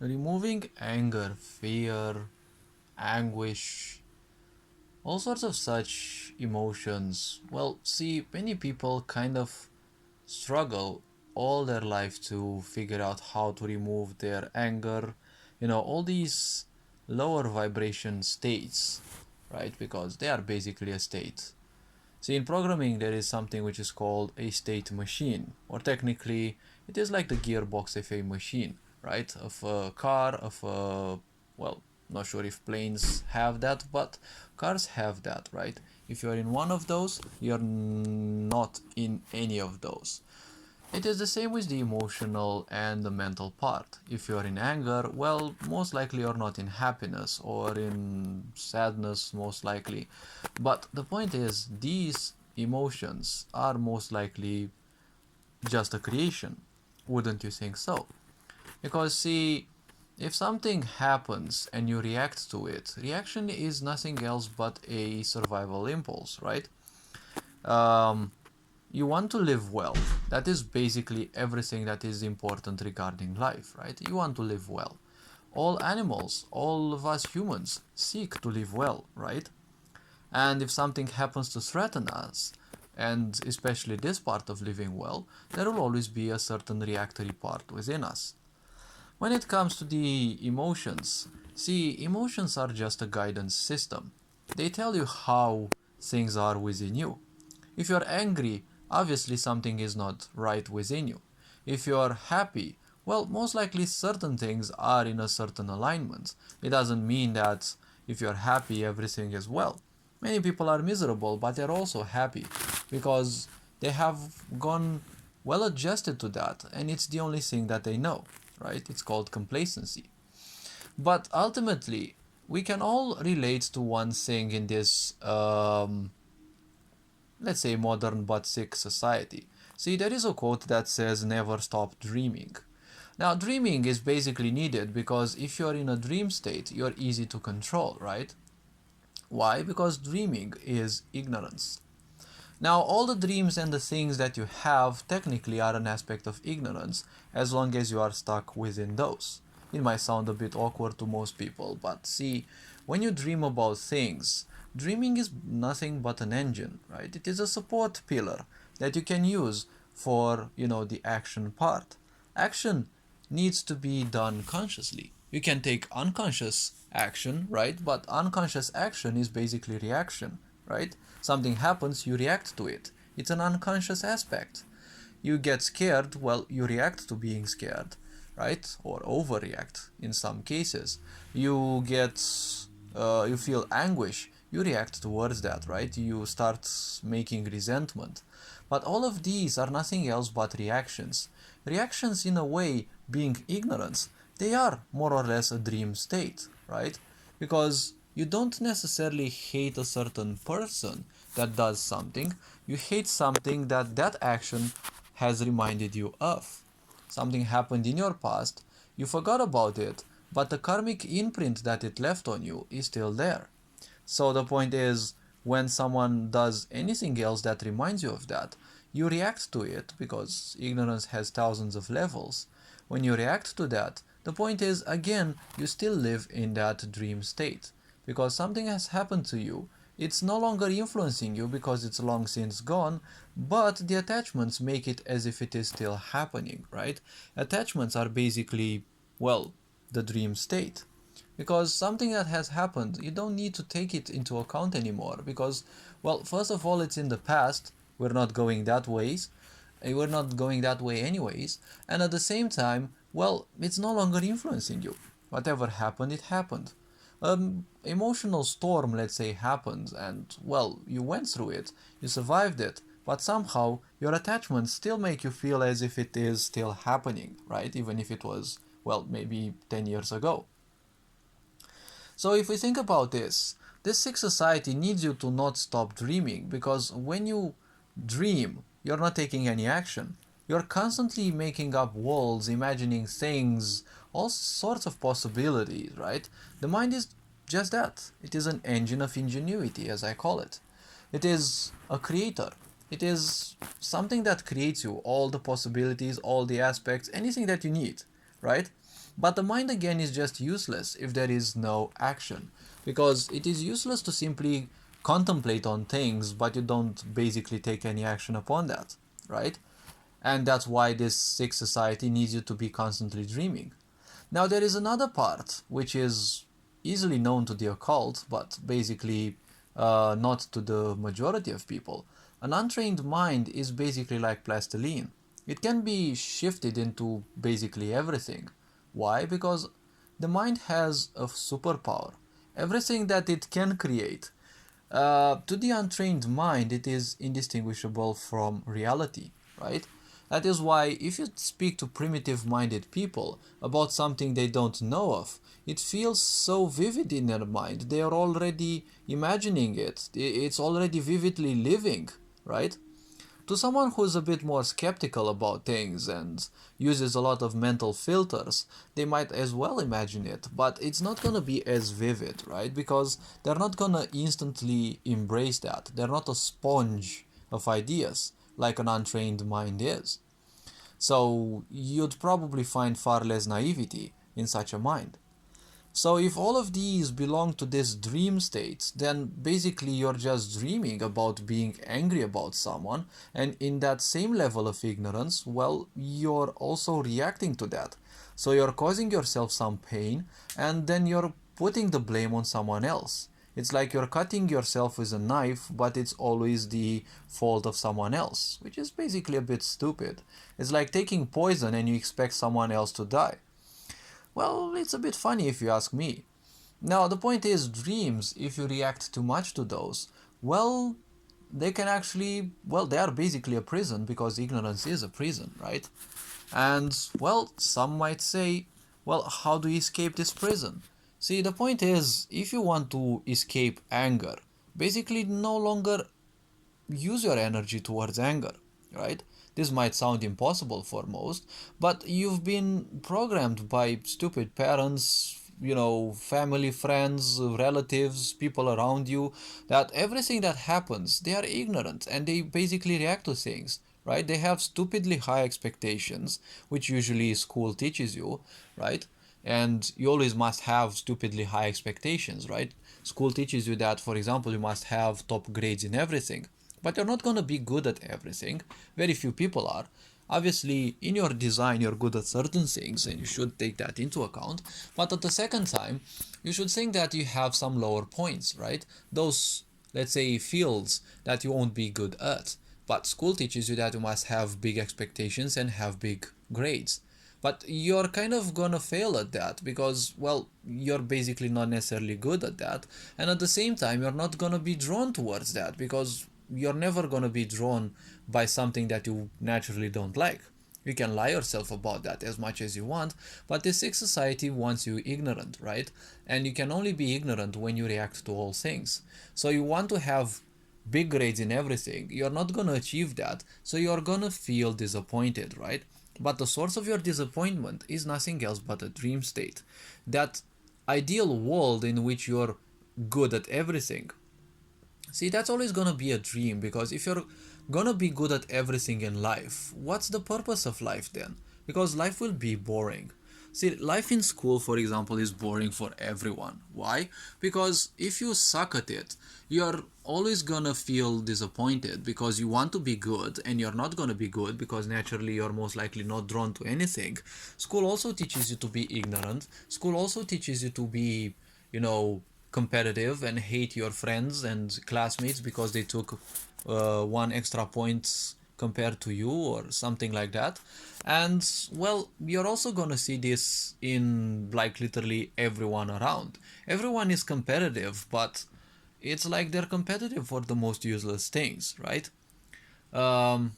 Removing anger, fear, anguish, all sorts of such emotions. Well, see, many people kind of struggle all their life to figure out how to remove their anger, all these lower vibration states, right? Because they are basically a state. See, in programming, there is something which is called a state machine, or technically, it is like the gearbox of a machine, right? Of a car, of a, well, not sure if planes have that, but cars have that, right? If you're in one of those, you're not in any of those. It is the same with the emotional and the mental part. If you're in anger, well, most likely you're not in happiness or in sadness, most likely. But the point is, these emotions are most likely just a creation. Wouldn't you think so? Because, see, if something happens and you react to it, reaction is nothing else but a survival impulse, right? Um, you want to live well. That is basically everything that is important regarding life, right? You want to live well. All animals, all of us humans seek to live well, right? And if something happens to threaten us, and especially this part of living well, there will always be a certain reactory part within us. When it comes to the emotions, see, emotions are just a guidance system. They tell you how things are within you. If you're angry, obviously something is not right within you. If you're happy, well, most likely certain things are in a certain alignment. It doesn't mean that if you're happy, everything is well. Many people are miserable, but they're also happy because they have gone well adjusted to that, and it's the only thing that they know, right? It's called complacency. But ultimately, we can all relate to one thing in this let's say modern but sick society. See, there is a quote that says never stop dreaming. Now, dreaming is basically needed because if you're in a dream state, you're easy to control, right? Why? Because dreaming is ignorance. Now, all the dreams and the things that you have technically are an aspect of ignorance as long as you are stuck within those. It might sound a bit awkward to most people, but see, when you dream about things, dreaming is nothing but an engine, right? It is a support pillar that you can use for, the action part. Action needs to be done consciously. You can take unconscious action, right? But unconscious action is basically reaction, right? Something happens, you react to it. It's an unconscious aspect. You get scared, well, you react to being scared, right? Or overreact in some cases. You feel anguish, you react towards that, right? You start making resentment. But all of these are nothing else but reactions. Reactions, in a way, being ignorance, they are more or less a dream state, right? Because you don't necessarily hate a certain person that does something, you hate something that that action has reminded you of. Something happened in your past, you forgot about it, but the karmic imprint that it left on you is still there. So the point is, when someone does anything else that reminds you of that, you react to it because ignorance has thousands of levels. When you react to that, the point is, again, you still live in that dream state because something has happened to you. It's no longer influencing you because it's long since gone, but the attachments make it as if it is still happening, right? Attachments are basically, well, the dream state. Because something that has happened, you don't need to take it into account anymore. Because, well, first of all, it's in the past. We're not going that ways. We're not going that way anyways. And at the same time, well, it's no longer influencing you. Whatever happened, it happened. Emotional storm, let's say, happened, and well, you went through it, you survived it, but somehow your attachments still make you feel as if it is still happening, right? Even if it was, well, maybe 10 years ago. So if we think about this sick society needs you to not stop dreaming because when you dream, you're not taking any action. You're constantly making up worlds, imagining things, all sorts of possibilities, right? The mind is just that. It is an engine of ingenuity, as I call it. It is a creator. It is something that creates you all the possibilities, all the aspects, anything that you need. right? But the mind again is just useless if there is no action, because it is useless to simply contemplate on things but you don't basically take any action upon that, right? And that's why this sick society needs you to be constantly dreaming. Now, there is another part which is easily known to the occult, but basically not to the majority of people. An untrained mind is basically like plastiline. It can be shifted into basically everything. Why? Because the mind has a superpower. Everything that it can create, to the untrained mind, it is indistinguishable from reality, right? That is why, if you speak to primitive minded people about something they don't know of, it feels so vivid in their mind. They are already imagining it, it's already vividly living, right? To someone who's a bit more skeptical about things and uses a lot of mental filters, they might as well imagine it, but it's not gonna be as vivid, right? Because they're not gonna instantly embrace that. They're not a sponge of ideas like an untrained mind is. So you'd probably find far less naivety in such a mind. So if all of these belong to this dream state, then basically you're just dreaming about being angry about someone, and in that same level of ignorance, well, you're also reacting to that. So you're causing yourself some pain, and then you're putting the blame on someone else. It's like you're cutting yourself with a knife, but it's always the fault of someone else, which is basically a bit stupid. It's like taking poison and you expect someone else to die. Well, it's a bit funny if you ask me. Now, the point is, dreams, if you react too much to those, well, they can actually, well, they are basically a prison because ignorance is a prison, right? And, well, some might say, well, how do you escape this prison? See, the point is, if you want to escape anger, basically no longer use your energy towards anger, right? This might sound impossible for most, but you've been programmed by stupid parents, family, friends, relatives, people around you, that everything that happens, they are ignorant and they basically react to things, right? They have stupidly high expectations, which usually school teaches you, right? And you always must have stupidly high expectations, right? School teaches you that, for example, you must have top grades in everything, but you're not going to be good at everything. Very few people are. Obviously, in your design, you're good at certain things, and you should take that into account. But at the second time, you should think that you have some lower points, right? Those, let's say, fields that you won't be good at. But school teaches you that you must have big expectations and have big grades. But you're kind of gonna fail at that because, well, you're basically not necessarily good at that. And at the same time, you're not gonna be drawn towards that because you're never gonna be drawn by something that you naturally don't like. You can lie yourself about that as much as you want, but this sick society wants you ignorant, right? And you can only be ignorant when you react to all things. So you want to have big grades in everything. You're not gonna achieve that, so you're gonna feel disappointed, right? But the source of your disappointment is nothing else but a dream state. That ideal world in which you're good at everything. See, that's always gonna be a dream because if you're gonna be good at everything in life, what's the purpose of life then? Because life will be boring. See, life in school, for example, is boring for everyone. Why? Because if you suck at it, you're always gonna feel disappointed because you want to be good and you're not gonna be good because naturally you're most likely not drawn to anything. School also teaches you to be ignorant. School also teaches you to be, competitive and hate your friends and classmates because they took one extra point compared to you or something like that. And well, you're also gonna see this in like literally everyone around. Everyone is competitive, but it's like they're competitive for the most useless things, right? um,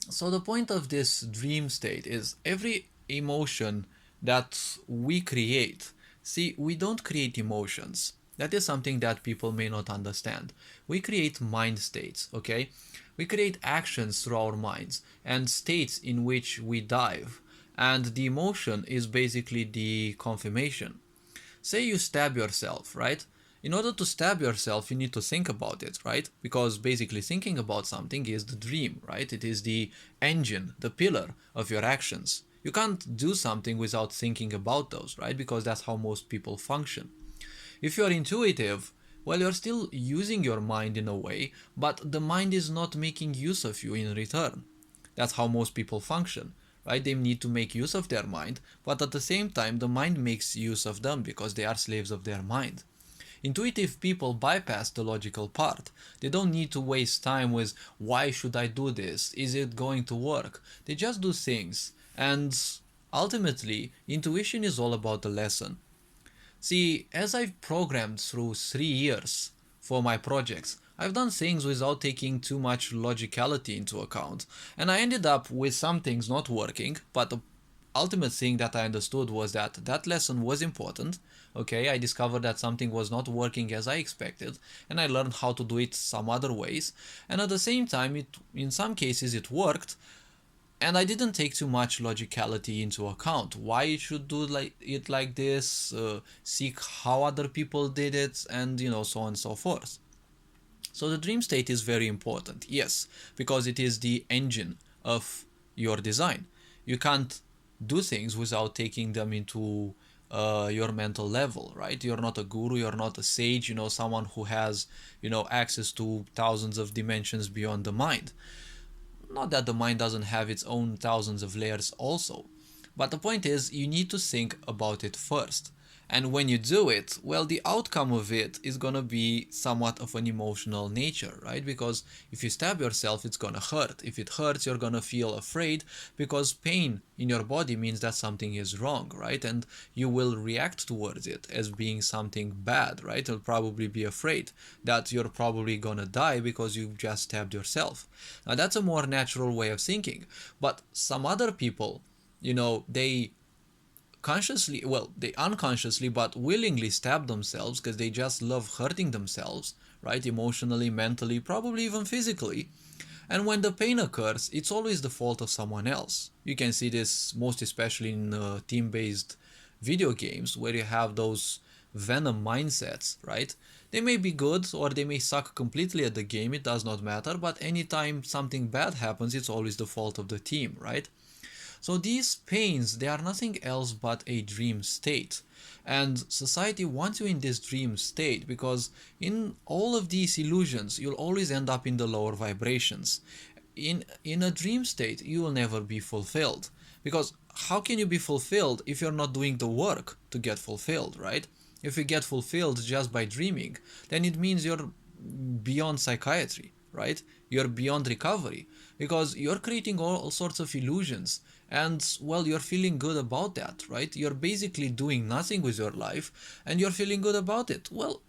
so the point of this dream state is every emotion that we create. See, we don't create emotions. That is something that people may not understand. We create mind states, okay? We create actions through our minds and states in which we dive. And the emotion is basically the confirmation. Say you stab yourself, right? In order to stab yourself, you need to think about it, right? Because basically thinking about something is the dream, right? It is the engine, the pillar of your actions. You can't do something without thinking about those, right? Because that's how most people function. If you're intuitive, well, you're still using your mind in a way, but the mind is not making use of you in return. That's how most people function, right? They need to make use of their mind, but at the same time, the mind makes use of them because they are slaves of their mind. Intuitive people bypass the logical part. They don't need to waste time with why should I do this? Is it going to work? They just do things. And ultimately, intuition is all about the lesson. See, as I've programmed through 3 years for my projects, I've done things without taking too much logicality into account, and I ended up with some things not working, but the ultimate thing that I understood was that that lesson was important. Okay, I discovered that something was not working as I expected, and I learned how to do it some other ways, and at the same time, in some cases it worked, and I didn't take too much logicality into account. Why you should do like this, seek how other people did it, and so on and so forth. So the dream state is very important, yes, because it is the engine of your design. You can't do things without taking them into your mental level, right? You're not a guru, you're not a sage, someone who has, access to thousands of dimensions beyond the mind. Not that the mind doesn't have its own thousands of layers also, but the point is you need to think about it first. And when you do it, well, the outcome of it is gonna be somewhat of an emotional nature, right? Because if you stab yourself, it's gonna hurt. If it hurts, you're gonna feel afraid because pain in your body means that something is wrong, right? And you will react towards it as being something bad, right? You'll probably be afraid that you're probably gonna die because you just stabbed yourself. Now, that's a more natural way of thinking. But some other people, they consciously, well, they unconsciously but willingly stab themselves because they just love hurting themselves, right? Emotionally, mentally, probably even physically. And when the pain occurs, it's always the fault of someone else. You can see this most especially in team-based video games where you have those venom mindsets, right? They may be good or they may suck completely at the game, it does not matter, but anytime something bad happens, it's always the fault of the team, right? So these pains, they are nothing else but a dream state. And society wants you in this dream state because in all of these illusions, you'll always end up in the lower vibrations. In a dream state, you will never be fulfilled. Because how can you be fulfilled if you're not doing the work to get fulfilled, right? If you get fulfilled just by dreaming, then it means you're beyond psychiatry, right? You're beyond recovery because you're creating all sorts of illusions and, well, you're feeling good about that, right? You're basically doing nothing with your life and you're feeling good about it. Well,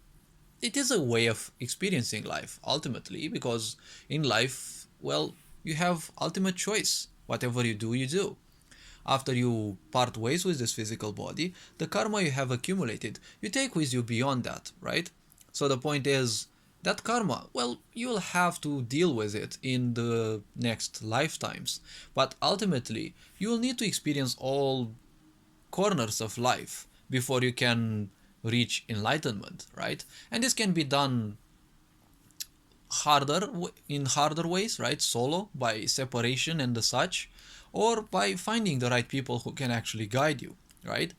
it is a way of experiencing life ultimately because in life, well, you have ultimate choice. Whatever you do, you do. After you part ways with this physical body, the karma you have accumulated, you take with you beyond that, right? So the point is, that karma, well, you'll have to deal with it in the next lifetimes. But ultimately, you will need to experience all corners of life before you can reach enlightenment, right? And this can be done in harder ways, right? Solo, by separation and the such, or by finding the right people who can actually guide you, right?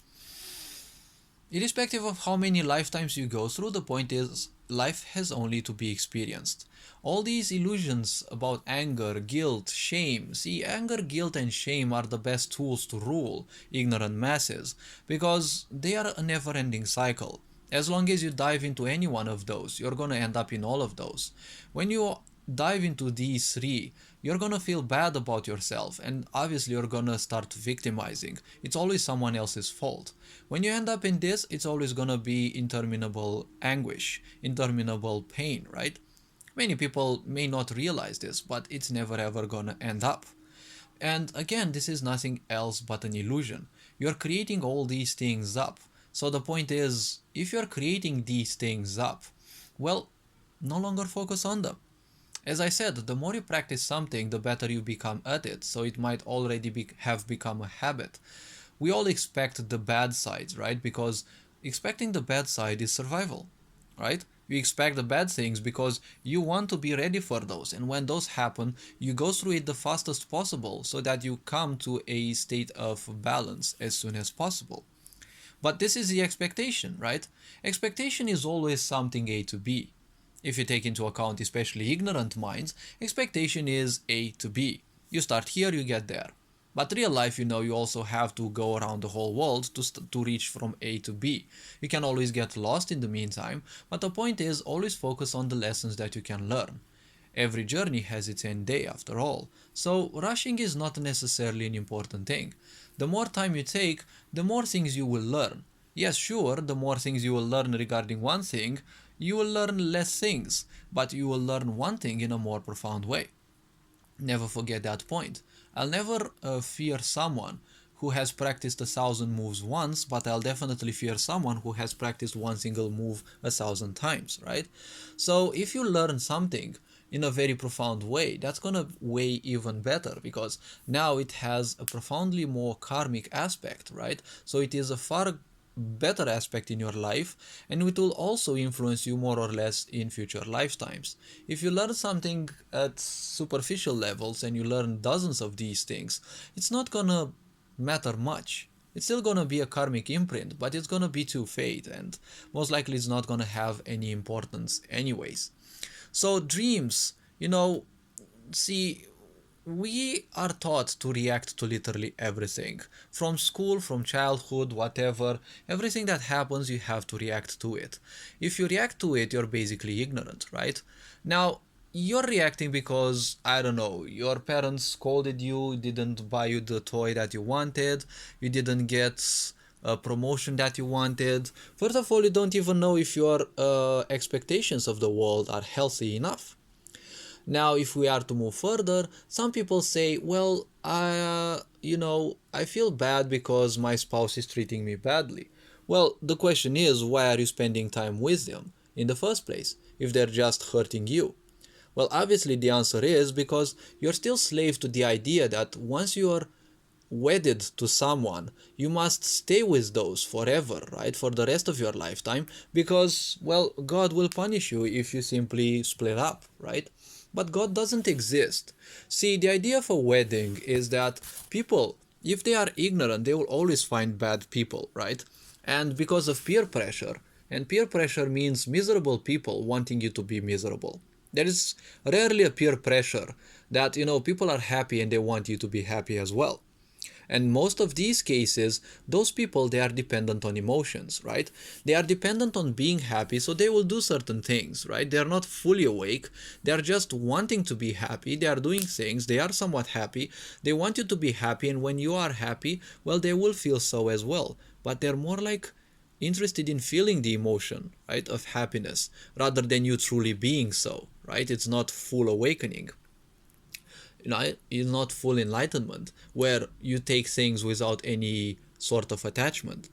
Irrespective of how many lifetimes you go through, the point is life has only to be experienced. All these illusions about anger, guilt, shame, see, anger, guilt, and shame are the best tools to rule ignorant masses because they are a never ending cycle. As long as you dive into any one of those, you're gonna end up in all of those. When you dive into these three, you're gonna feel bad about yourself and obviously you're gonna start victimizing. It's always someone else's fault. When you end up in this, it's always gonna be interminable anguish, interminable pain, right? Many people may not realize this, but it's never ever gonna end up. And again, this is nothing else but an illusion. You're creating all these things up. So the point is, if you're creating these things up, well, no longer focus on them. As I said, the more you practice something, the better you become at it, so it might already have become a habit. We all expect the bad sides, right? Because expecting the bad side is survival, right? You expect the bad things because you want to be ready for those. And when those happen, you go through it the fastest possible so that you come to a state of balance as soon as possible. But this is the expectation, right? Expectation is always something A to B. If you take into account especially ignorant minds, expectation is A to B. You start here, you get there. But real life, you also have to go around the whole world to reach from A to B. You can always get lost in the meantime, but the point is always focus on the lessons that you can learn. Every journey has its end day after all, so rushing is not necessarily an important thing. The more time you take, the more things you will learn. Yes, sure, the more things you will learn regarding one thing, you will learn less things, but you will learn one thing in a more profound way. Never forget that point. I'll never fear someone who has practiced 1,000 moves once, but I'll definitely fear someone who has practiced one single move 1,000 times, right? So if you learn something in a very profound way, that's gonna weigh even better because now it has a profoundly more karmic aspect, right? So it is a far better aspect in your life, and it will also influence you more or less in future lifetimes. If you learn something at superficial levels and you learn dozens of these things, it's not gonna matter much. It's still gonna be a karmic imprint, but it's gonna be to fade, and most likely it's not gonna have any importance anyways. So dreams, see, we are taught to react to literally everything. From school, from childhood, whatever, everything that happens, you have to react to it. If you react to it, you're basically ignorant, right? Now, you're reacting because, I don't know, your parents scolded you, didn't buy you the toy that you wanted, you didn't get a promotion that you wanted. First of all, you don't even know if your expectations of the world are healthy enough. Now, if we are to move further, some people say, well, I feel bad because my spouse is treating me badly. Well, the question is, why are you spending time with them in the first place if they're just hurting you? Well, obviously the answer is because you're still slave to the idea that once you're wedded to someone, you must stay with those forever, right? For the rest of your lifetime, because, well, God will punish you if you simply split up, right? But God doesn't exist. See, the idea of a wedding is that people, if they are ignorant, they will always find bad people, right? And because of peer pressure, and peer pressure means miserable people wanting you to be miserable. There is rarely a peer pressure that, people are happy and they want you to be happy as well. And most of these cases, those people, they are dependent on emotions, right? They are dependent on being happy, so they will do certain things, right? They are not fully awake. They are just wanting to be happy. They are doing things. They are somewhat happy. They want you to be happy, and when you are happy, well, they will feel so as well. But they're more like interested in feeling the emotion, right, of happiness, rather than you truly being so, right? It's not full awakening. It's not full enlightenment where you take things without any sort of attachment.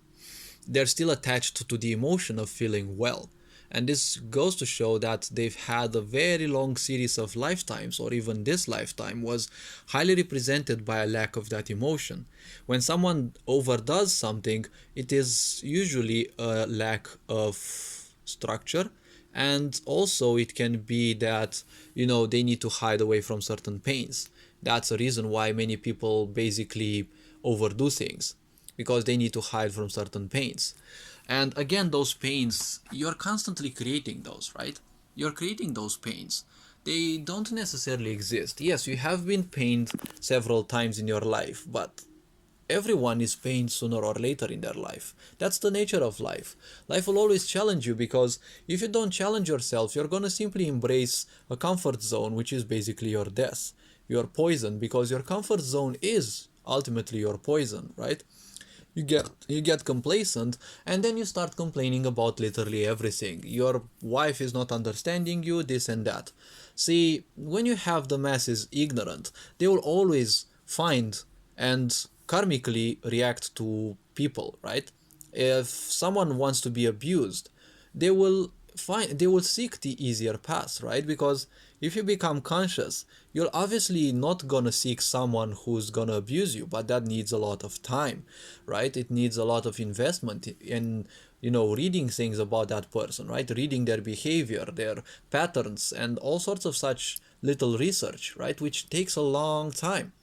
They're still attached to the emotion of feeling well. And this goes to show that they've had a very long series of lifetimes, or even this lifetime was highly represented by a lack of that emotion. When someone overdoes something, it is usually a lack of structure, and also it can be that they need to hide away from certain pains. That's a reason why many people basically overdo things, because they need to hide from certain pains. And again, those pains, you're constantly creating those, right? You're creating those pains. They don't necessarily exist. Yes, you have been pained several times in your life, but everyone is pained sooner or later in their life. That's the nature of life. Life will always challenge you, because if you don't challenge yourself, you're going to simply embrace a comfort zone, which is basically your death. You're poisoned because your comfort zone is ultimately your poison, right? You get complacent, and then you start complaining about literally everything. Your wife is not understanding you, this and that. See, when you have the masses ignorant, they will always find and karmically react to people, right? If someone wants to be abused, they will fine, they will seek the easier path, right? Because if you become conscious, you're obviously not gonna seek someone who's gonna abuse you, but that needs a lot of time, right? It needs a lot of investment in, reading things about that person, right? Reading their behavior, their patterns, and all sorts of such little research, right? Which takes a long time.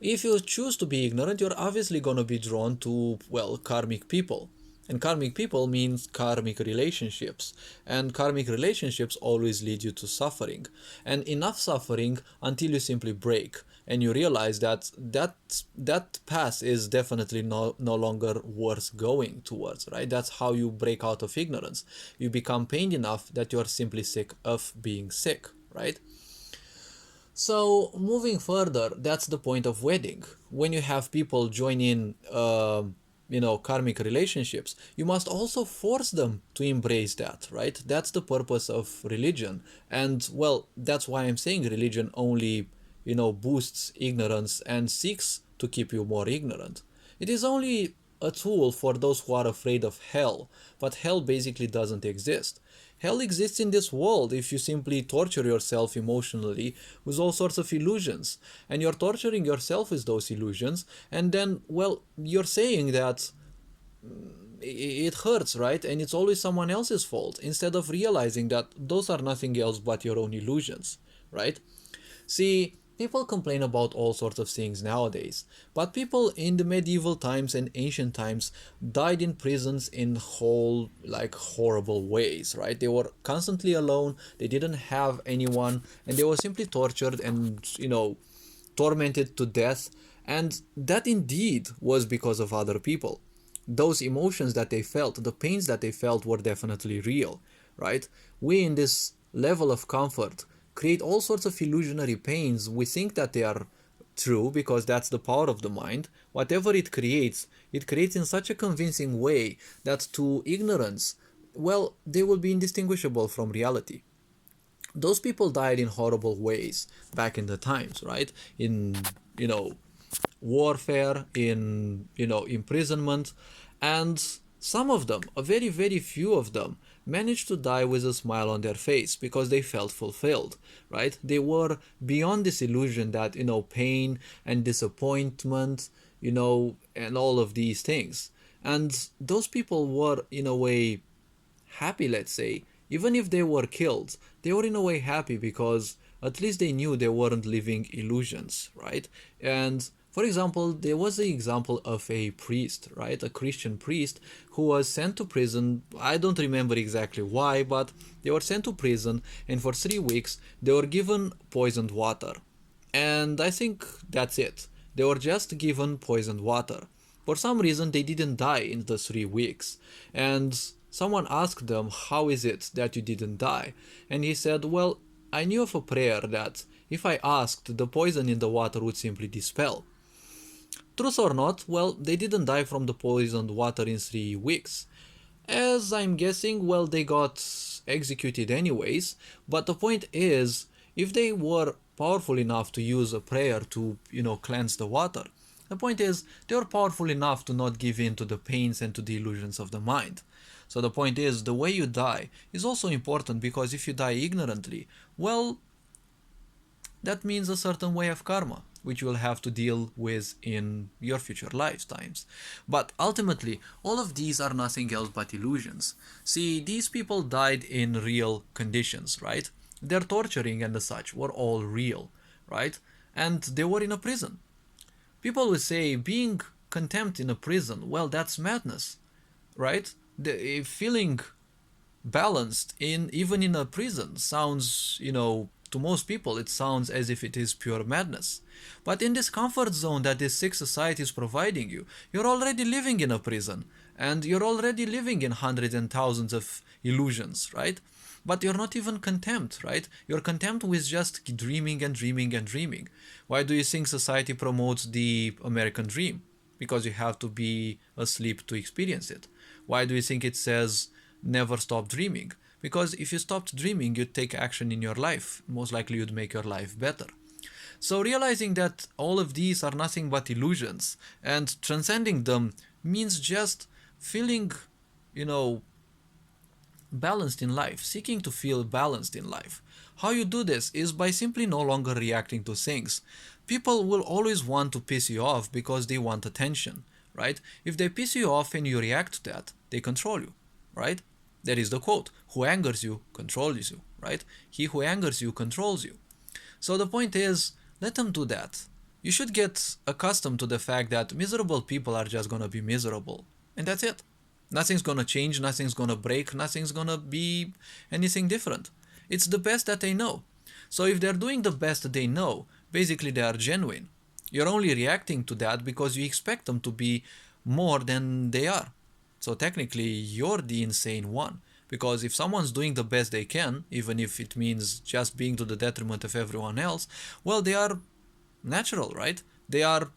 If you choose to be ignorant, you're obviously going to be drawn to, well, karmic people. And karmic people means karmic relationships. And karmic relationships always lead you to suffering. And enough suffering until you simply break. And you realize that that path is definitely no longer worth going towards, right? That's how you break out of ignorance. You become pained enough that you are simply sick of being sick, right? So moving further, that's the point of wedding. When you have people join in, karmic relationships, you must also force them to embrace that, right? That's the purpose of religion. And well, that's why I'm saying religion only, boosts ignorance and seeks to keep you more ignorant. It is only a tool for those who are afraid of hell, but hell basically doesn't exist. Hell exists in this world if you simply torture yourself emotionally with all sorts of illusions. And you're torturing yourself with those illusions, and then, well, you're saying that it hurts, right? And it's always someone else's fault, instead of realizing that those are nothing else but your own illusions, right? See, people complain about all sorts of things nowadays, but people in the medieval times and ancient times died in prisons in whole, like, horrible ways, right? They were constantly alone, they didn't have anyone, and they were simply tortured and, tormented to death, and that indeed was because of other people. Those emotions that they felt, the pains that they felt, were definitely real, right? We, in this level of comfort, create all sorts of illusionary pains. We think that they are true because that's the power of the mind. Whatever it creates in such a convincing way that to ignorance, well, they will be indistinguishable from reality. Those people died in horrible ways back in the times, right? In, warfare, in, imprisonment, and some of them, a very, very few of them, managed to die with a smile on their face because they felt fulfilled, right? They were beyond this illusion that, pain and disappointment, and all of these things. And those people were, in a way, happy, let's say. Even if they were killed, they were in a way happy because at least they knew they weren't living illusions, right? And for example, there was the example of a priest, right? A Christian priest who was sent to prison. I don't remember exactly why, but they were sent to prison, and for 3 weeks they were given poisoned water. And I think that's it. They were just given poisoned water. For some reason, they didn't die in the 3 weeks. And someone asked them, "How is it that you didn't die?" And he said, "Well, I knew of a prayer that if I asked, the poison in the water would simply dispel." Truth or not, well, they didn't die from the poisoned water in 3 weeks. As I'm guessing, well, they got executed anyways, but the point is, if they were powerful enough to use a prayer to, cleanse the water, the point is, they were powerful enough to not give in to the pains and to the illusions of the mind. So the point is, the way you die is also important, because if you die ignorantly, well, that means a certain way of karma, which you will have to deal with in your future lifetimes. But ultimately, all of these are nothing else but illusions. See, these people died in real conditions, right? Their torturing and the such were all real, right? And they were in a prison. People would say being contempt in a prison, well, that's madness, right? Feeling balanced in even in a prison sounds, to most people it sounds as if it is pure madness. But in this comfort zone that this sick society is providing you, you're already living in a prison, and you're already living in hundreds and thousands of illusions, right? But you're not even content, right? You're content with just dreaming and dreaming and dreaming. Why do you think society promotes the American dream? Because you have to be asleep to experience it. Why do you think it says never stop dreaming? Because if you stopped dreaming, you'd take action in your life. Most likely you'd make your life better. So realizing that all of these are nothing but illusions and transcending them means just feeling, balanced in life, seeking to feel balanced in life. How you do this is by simply no longer reacting to things. People will always want to piss you off because they want attention, right? If they piss you off and you react to that, they control you, right? That is the quote: who angers you controls you, right? He who angers you controls you. So the point is, let them do that. You should get accustomed to the fact that miserable people are just gonna be miserable. And that's it. Nothing's gonna change, nothing's gonna break, nothing's gonna be anything different. It's the best that they know. So if they're doing the best they know, basically they are genuine. You're only reacting to that because you expect them to be more than they are. So technically, you're the insane one. Because if someone's doing the best they can, even if it means just being to the detriment of everyone else, well, they are natural, right? They are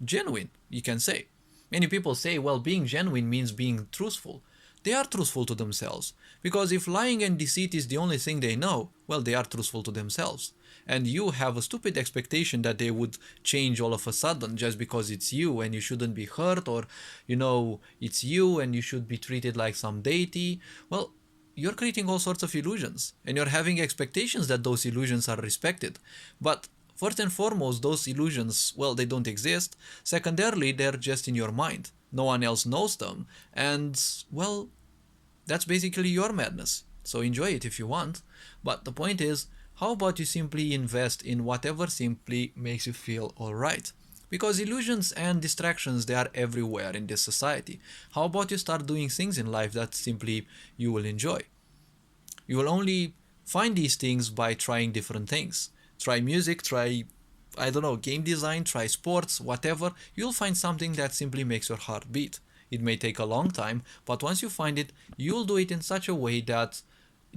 genuine, you can say. Many people say, well, being genuine means being truthful. They are truthful to themselves. Because if lying and deceit is the only thing they know, well, they are truthful to themselves. And you have a stupid expectation that they would change all of a sudden just because it's you and you shouldn't be hurt, or, it's you and you should be treated like some deity. Well, you're creating all sorts of illusions and you're having expectations that those illusions are respected. But first and foremost, those illusions, well, they don't exist. Secondarily, they're just in your mind. No one else knows them. And, well, that's basically your madness. So enjoy it if you want. But the point is, how about you simply invest in whatever simply makes you feel alright? Because illusions and distractions, they are everywhere in this society. How about you start doing things in life that simply you will enjoy? You will only find these things by trying different things. Try music, try, I don't know, game design, try sports, whatever. You'll find something that simply makes your heart beat. It may take a long time, but once you find it, you'll do it in such a way that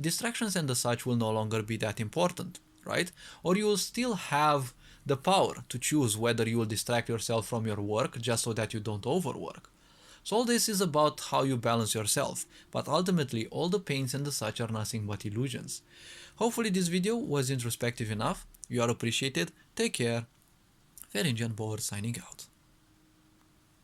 distractions and the such will no longer be that important, right? Or you will still have the power to choose whether you will distract yourself from your work just so that you don't overwork. So all this is about how you balance yourself, but ultimately all the pains and the such are nothing but illusions. Hopefully this video was introspective enough. You are appreciated. Take care. Ferinjan Bohr signing out.